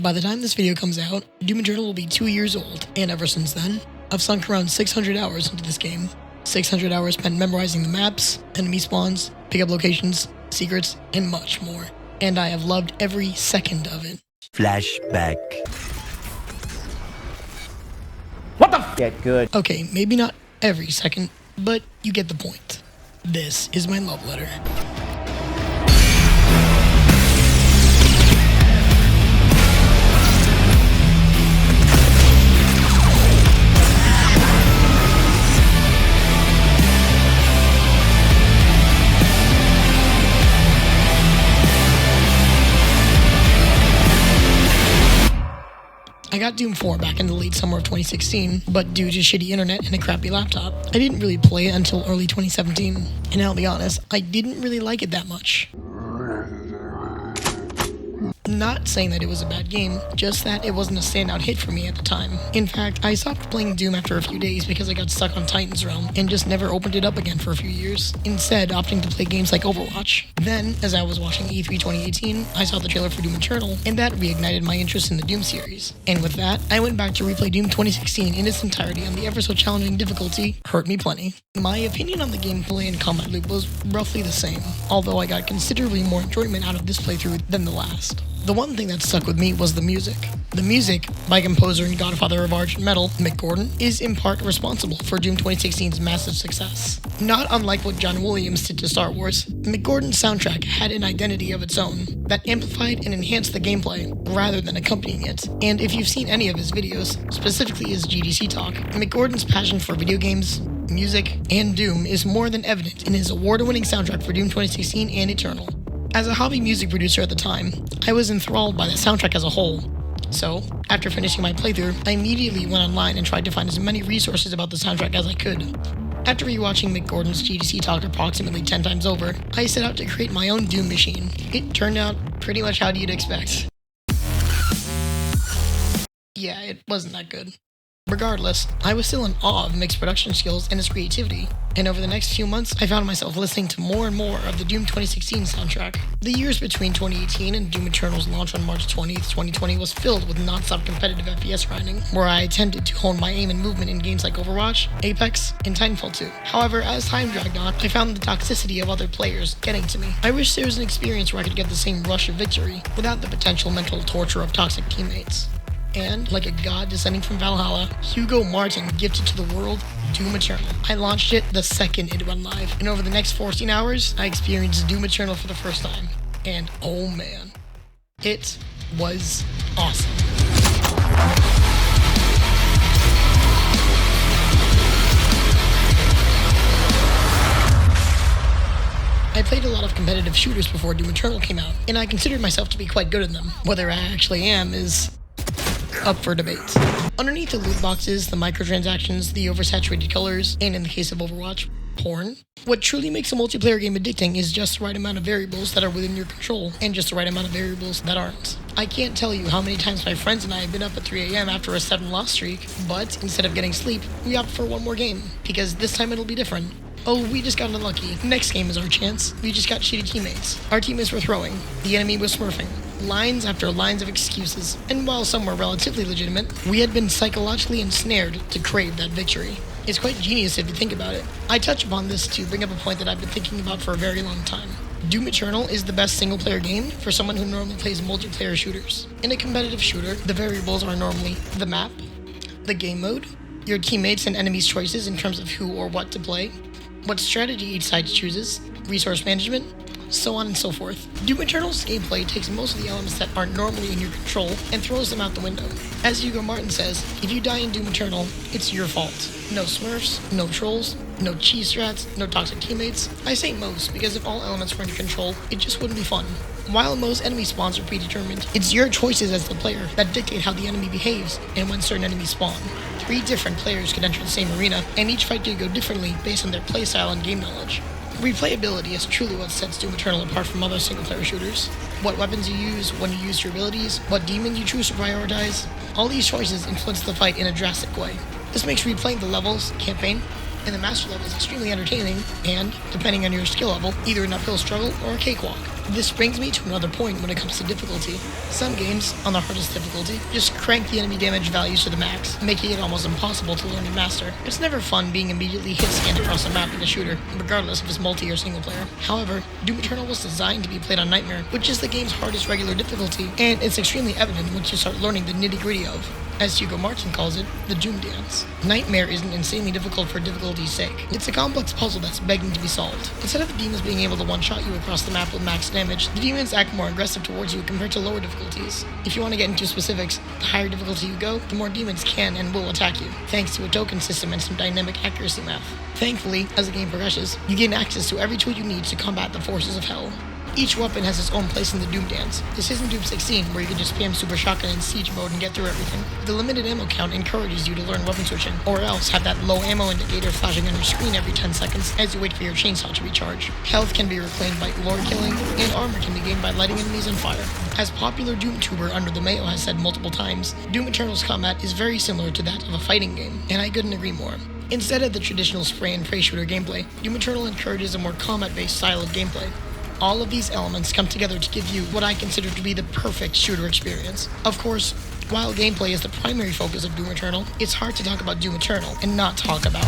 By the time this video comes out, Doom Eternal will be 2 years old, and ever since then, I've sunk around 600 hours into this game. 600 hours spent memorizing the maps, enemy spawns, pickup locations, secrets, and much more. And I have loved every second of it. Flashback. What the f? Get good. Okay, maybe not every second, but you get the point. This is my love letter. I got Doom 4 back in the late summer of 2016, but due to shitty internet and a crappy laptop, I didn't really play it until early 2017. And I'll be honest, I didn't really like it that much. Not saying that it was a bad game, just that it wasn't a standout hit for me at the time. In fact, I stopped playing Doom after a few days because I got stuck on Titan's Realm and just never opened it up again for a few years, instead opting to play games like Overwatch. Then, as I was watching E3 2018, I saw the trailer for Doom Eternal, and that reignited my interest in the Doom series. And with that, I went back to replay Doom 2016 in its entirety on the ever so challenging difficulty, Hurt Me Plenty. My opinion on the gameplay and combat loop was roughly the same, although I got considerably more enjoyment out of this playthrough than the last. The one thing that stuck with me was the music. The music, by composer and godfather of Argent Metal, Mick Gordon, is in part responsible for Doom 2016's massive success. Not unlike what John Williams did to Star Wars, Mick Gordon's soundtrack had an identity of its own that amplified and enhanced the gameplay rather than accompanying it. And if you've seen any of his videos, specifically his GDC talk, Mick Gordon's passion for video games, music, and Doom is more than evident in his award-winning soundtrack for Doom 2016 and Eternal. As a hobby music producer at the time, I was enthralled by the soundtrack as a whole. So, after finishing my playthrough, I immediately went online and tried to find as many resources about the soundtrack as I could. After rewatching Mick Gordon's GDC talk approximately 10 times over, I set out to create my own Doom machine. It turned out pretty much how you'd expect. Yeah, it wasn't that good. Regardless, I was still in awe of Mick's production skills and his creativity, and over the next few months, I found myself listening to more and more of the Doom 2016 soundtrack. The years between 2018 and Doom Eternal's launch on March 20th, 2020 was filled with non-stop competitive FPS grinding, where I attempted to hone my aim and movement in games like Overwatch, Apex, and Titanfall 2. However, as time dragged on, I found the toxicity of other players getting to me. I wish there was an experience where I could get the same rush of victory without the potential mental torture of toxic teammates. And, like a god descending from Valhalla, Hugo Martin gifted to the world Doom Eternal. I launched it the second it went live, and over the next 14 hours, I experienced Doom Eternal for the first time. And oh man, it was awesome. I played a lot of competitive shooters before Doom Eternal came out, and I considered myself to be quite good at them. Whether I actually am is up for debate. Underneath the loot boxes, the microtransactions, the oversaturated colors, and in the case of Overwatch, porn, what truly makes a multiplayer game addicting is just the right amount of variables that are within your control, and just the right amount of variables that aren't. I can't tell you how many times my friends and I have been up at 3 a.m. after a 7-loss streak, but instead of getting sleep, we opt for one more game, because this time it'll be different. Oh, we just got unlucky. Next game is our chance. We just got shitty teammates. Our teammates were throwing. The enemy was smurfing. Lines after lines of excuses. And while some were relatively legitimate, we had been psychologically ensnared to crave that victory. It's quite genius if you think about it. I touch upon this to bring up a point that I've been thinking about for a very long time. Doom Eternal is the best single-player game for someone who normally plays multiplayer shooters. In a competitive shooter, the variables are normally the map, the game mode, your teammates and enemies' choices in terms of who or what to play, what strategy each side chooses, resource management, so on and so forth. Doom Eternal's gameplay takes most of the elements that aren't normally in your control and throws them out the window. As Hugo Martin says, if you die in Doom Eternal, it's your fault. No smurfs, no trolls, no cheese strats, no toxic teammates. I say most because if all elements were in your control, it just wouldn't be fun. While most enemy spawns are predetermined, it's your choices as the player that dictate how the enemy behaves and when certain enemies spawn. 3 different players could enter the same arena, and each fight could go differently based on their playstyle and game knowledge. Replayability is truly what sets Doom Eternal apart from other single-player shooters. What weapons you use, when you use your abilities, what demon you choose to prioritize, all these choices influence the fight in a drastic way. This makes replaying the levels, campaign, and the master level is extremely entertaining and, depending on your skill level, either an uphill struggle or a cakewalk. This brings me to another point when it comes to difficulty. Some games, on the hardest difficulty, just crank the enemy damage values to the max, making it almost impossible to learn and master. It's never fun being immediately hit-scanned across a map in a shooter, regardless if it's multi or single player. However, Doom Eternal was designed to be played on Nightmare, which is the game's hardest regular difficulty, and it's extremely evident once you start learning the nitty-gritty of, as Hugo calls it, the Doom Dance. Nightmare isn't insanely difficult for difficulty's sake. It's a complex puzzle that's begging to be solved. Instead of the demons being able to one-shot you across the map with max damage, the demons act more aggressive towards you compared to lower difficulties. If you want to get into specifics, the higher difficulty you go, the more demons can and will attack you, thanks to a token system and some dynamic accuracy math. Thankfully, as the game progresses, you gain access to every tool you need to combat the forces of hell. Each weapon has its own place in the Doom Dance. This isn't Doom 16, where you can just spam Super Shotgun in Siege mode and get through everything. The limited ammo count encourages you to learn weapon switching, or else have that low ammo indicator flashing on your screen every 10 seconds as you wait for your chainsaw to recharge. Health can be reclaimed by lord killing, and armor can be gained by lighting enemies on fire. As popular Doom tuber Under the Mayo has said multiple times, Doom Eternal's combat is very similar to that of a fighting game, and I couldn't agree more. Instead of the traditional spray and pray shooter gameplay, Doom Eternal encourages a more combat-based style of gameplay. All of these elements come together to give you what I consider to be the perfect shooter experience. Of course, while gameplay is the primary focus of Doom Eternal, it's hard to talk about Doom Eternal and not talk about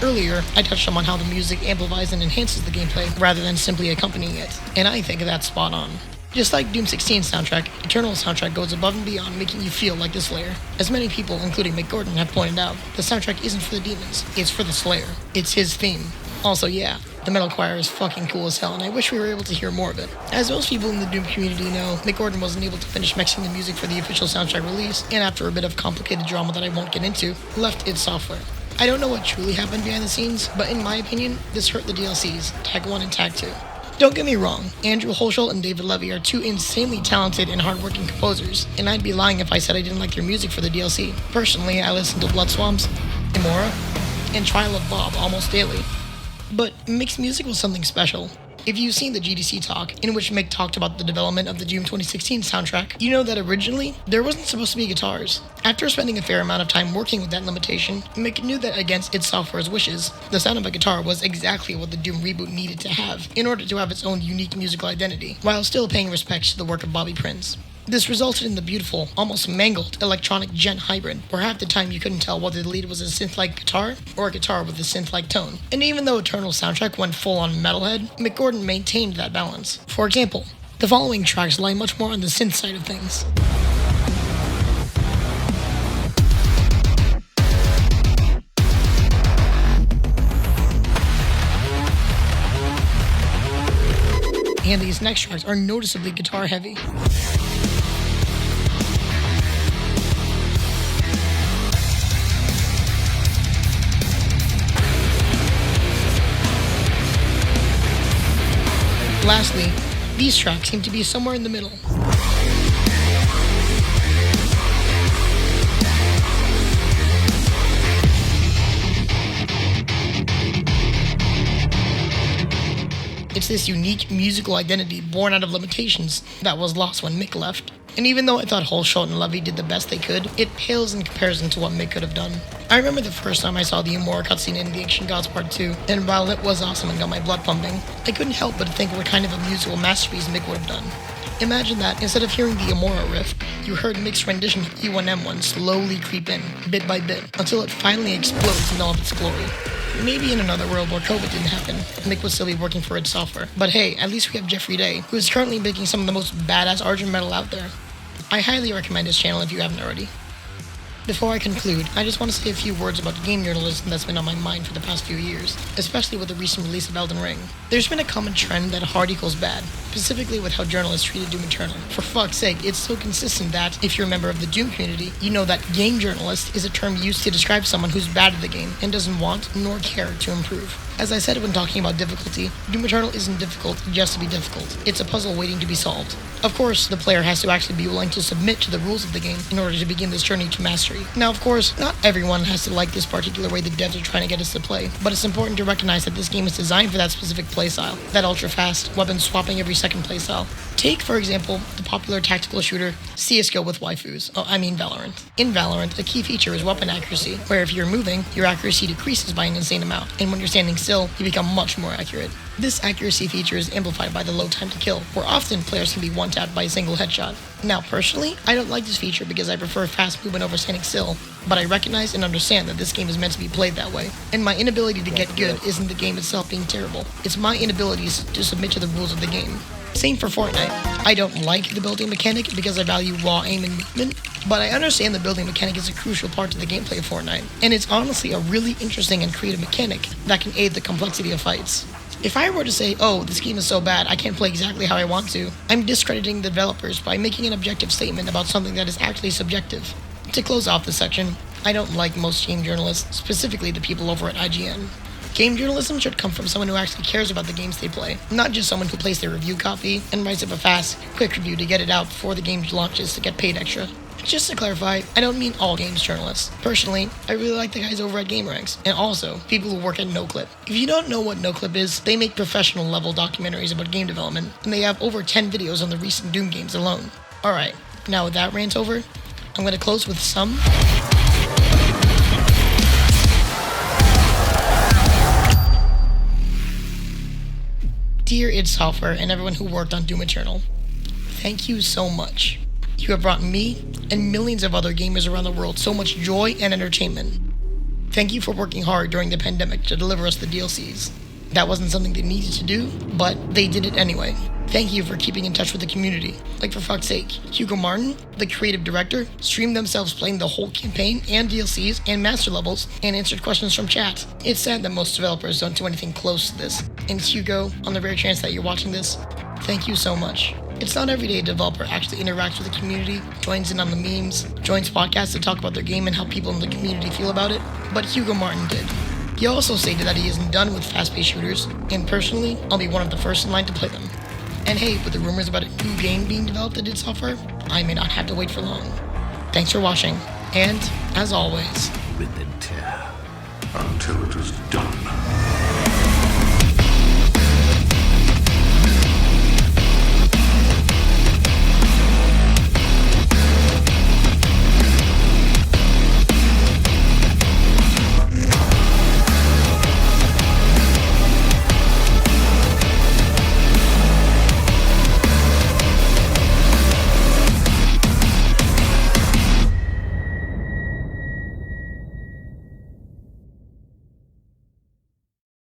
Earlier, I touched on how the music amplifies and enhances the gameplay rather than simply accompanying it, and I think that's spot on. Just like Doom 16's soundtrack, Eternal's soundtrack goes above and beyond, making you feel like the Slayer. As many people, including Mick Gordon, have pointed out, the soundtrack isn't for the demons, it's for the Slayer. It's his theme. Also, yeah, the metal choir is fucking cool as hell, and I wish we were able to hear more of it. As most people in the Doom community know, Mick Gordon wasn't able to finish mixing the music for the official soundtrack release, and after a bit of complicated drama that I won't get into, left id Software. I don't know what truly happened behind the scenes, but in my opinion, this hurt the DLCs, Tag 1 and Tag 2. Don't get me wrong, Andrew Holschel and David Levy are two insanely talented and hardworking composers, and I'd be lying if I said I didn't like their music for the DLC. Personally, I listen to Blood Swamps, Imora, and Trial of Bob almost daily. But Mick's music was something special. If you've seen the GDC talk, in which Mick talked about the development of the Doom 2016 soundtrack, you know that originally, there wasn't supposed to be guitars. After spending a fair amount of time working with that limitation, Mick knew that against id Software's wishes, the sound of a guitar was exactly what the Doom reboot needed to have in order to have its own unique musical identity, while still paying respect to the work of Bobby Prince. This resulted in the beautiful, almost mangled electronic gent hybrid, where half the time you couldn't tell whether the lead was a synth-like guitar or a guitar with a synth-like tone. And even though Eternal's soundtrack went full-on metalhead, Mick Gordon maintained that balance. For example, the following tracks lie much more on the synth side of things. And these next tracks are noticeably guitar heavy. Lastly, these tracks seem to be somewhere in the middle. It's this unique musical identity born out of limitations that was lost when Mick left. And even though I thought Holschel and Levy did the best they could, it pales in comparison to what Mick could have done. I remember the first time I saw the Imora cutscene in The Ancient Gods Part 2, and while it was awesome and got my blood pumping, I couldn't help but think what kind of a musical masterpiece Mick would have done. Imagine that, instead of hearing the Imora riff, you heard Mick's rendition of E1M1 slowly creep in, bit by bit, until it finally explodes in all of its glory. Maybe in another world where COVID didn't happen, Mick would still be working for id Software. But hey, at least we have Jeffrey Day, who is currently making some of the most badass Argent metal out there. I highly recommend his channel if you haven't already. Before I conclude, I just want to say a few words about game journalism that's been on my mind for the past few years, especially with the recent release of Elden Ring. There's been a common trend that hard equals bad, specifically with how journalists treated Doom Eternal. For fuck's sake, it's so consistent that, if you're a member of the Doom community, you know that game journalist is a term used to describe someone who's bad at the game and doesn't want nor care to improve. As I said when talking about difficulty, Doom Eternal isn't difficult just to be difficult. It's a puzzle waiting to be solved. Of course, the player has to actually be willing to submit to the rules of the game in order to begin this journey to mastery. Now, of course, not everyone has to like this particular way the devs are trying to get us to play, but it's important to recognize that this game is designed for that specific playstyle, that ultra-fast, weapon swapping every second playstyle. Take, for example, the popular tactical shooter CSGO with waifus. Valorant. In Valorant, a key feature is weapon accuracy, where if you're moving, your accuracy decreases by an insane amount, and when you're standing still, you become much more accurate. This accuracy feature is amplified by the low time to kill, where often players can be one-tapped by a single headshot. Now, personally, I don't like this feature because I prefer fast movement over standing still, but I recognize and understand that this game is meant to be played that way, and my inability to get good isn't the game itself being terrible. It's my inabilities to submit to the rules of the game. Same for Fortnite. I don't like the building mechanic because I value raw aim and movement, but I understand the building mechanic is a crucial part to the gameplay of Fortnite, and it's honestly a really interesting and creative mechanic that can aid the complexity of fights. If I were to say, oh, this game is so bad, I can't play exactly how I want to, I'm discrediting the developers by making an objective statement about something that is actually subjective. To close off this section, I don't like most game journalists, specifically the people over at IGN. Game journalism should come from someone who actually cares about the games they play, not just someone who plays their review copy and writes up a fast, quick review to get it out before the game launches to get paid extra. Just to clarify, I don't mean all games journalists. Personally, I really like the guys over at GameRanks, and also people who work at NoClip. If you don't know what NoClip is, they make professional level documentaries about game development, and they have over 10 videos on the recent Doom games alone. Alright, now with that rant over, I'm going to close with some... Dear id Software and everyone who worked on Doom Eternal, thank you so much. You have brought me and millions of other gamers around the world so much joy and entertainment. Thank you for working hard during the pandemic to deliver us the DLCs. That wasn't something they needed to do, but they did it anyway. Thank you for keeping in touch with the community. Like, for fuck's sake, Hugo Martin, the creative director, streamed themselves playing the whole campaign and DLCs and master levels and answered questions from chat. It's sad that most developers don't do anything close to this. And Hugo, on the rare chance that you're watching this, thank you so much. It's not every day a developer actually interacts with the community, joins in on the memes, joins podcasts to talk about their game and how people in the community feel about it, but Hugo Martin did. He also stated that he isn't done with fast-paced shooters, and personally, I'll be one of the first in line to play them. And hey, with the rumors about a new game being developed at id Software, I may not have to wait for long. Thanks for watching, and, as always, Rip and tear until it is done.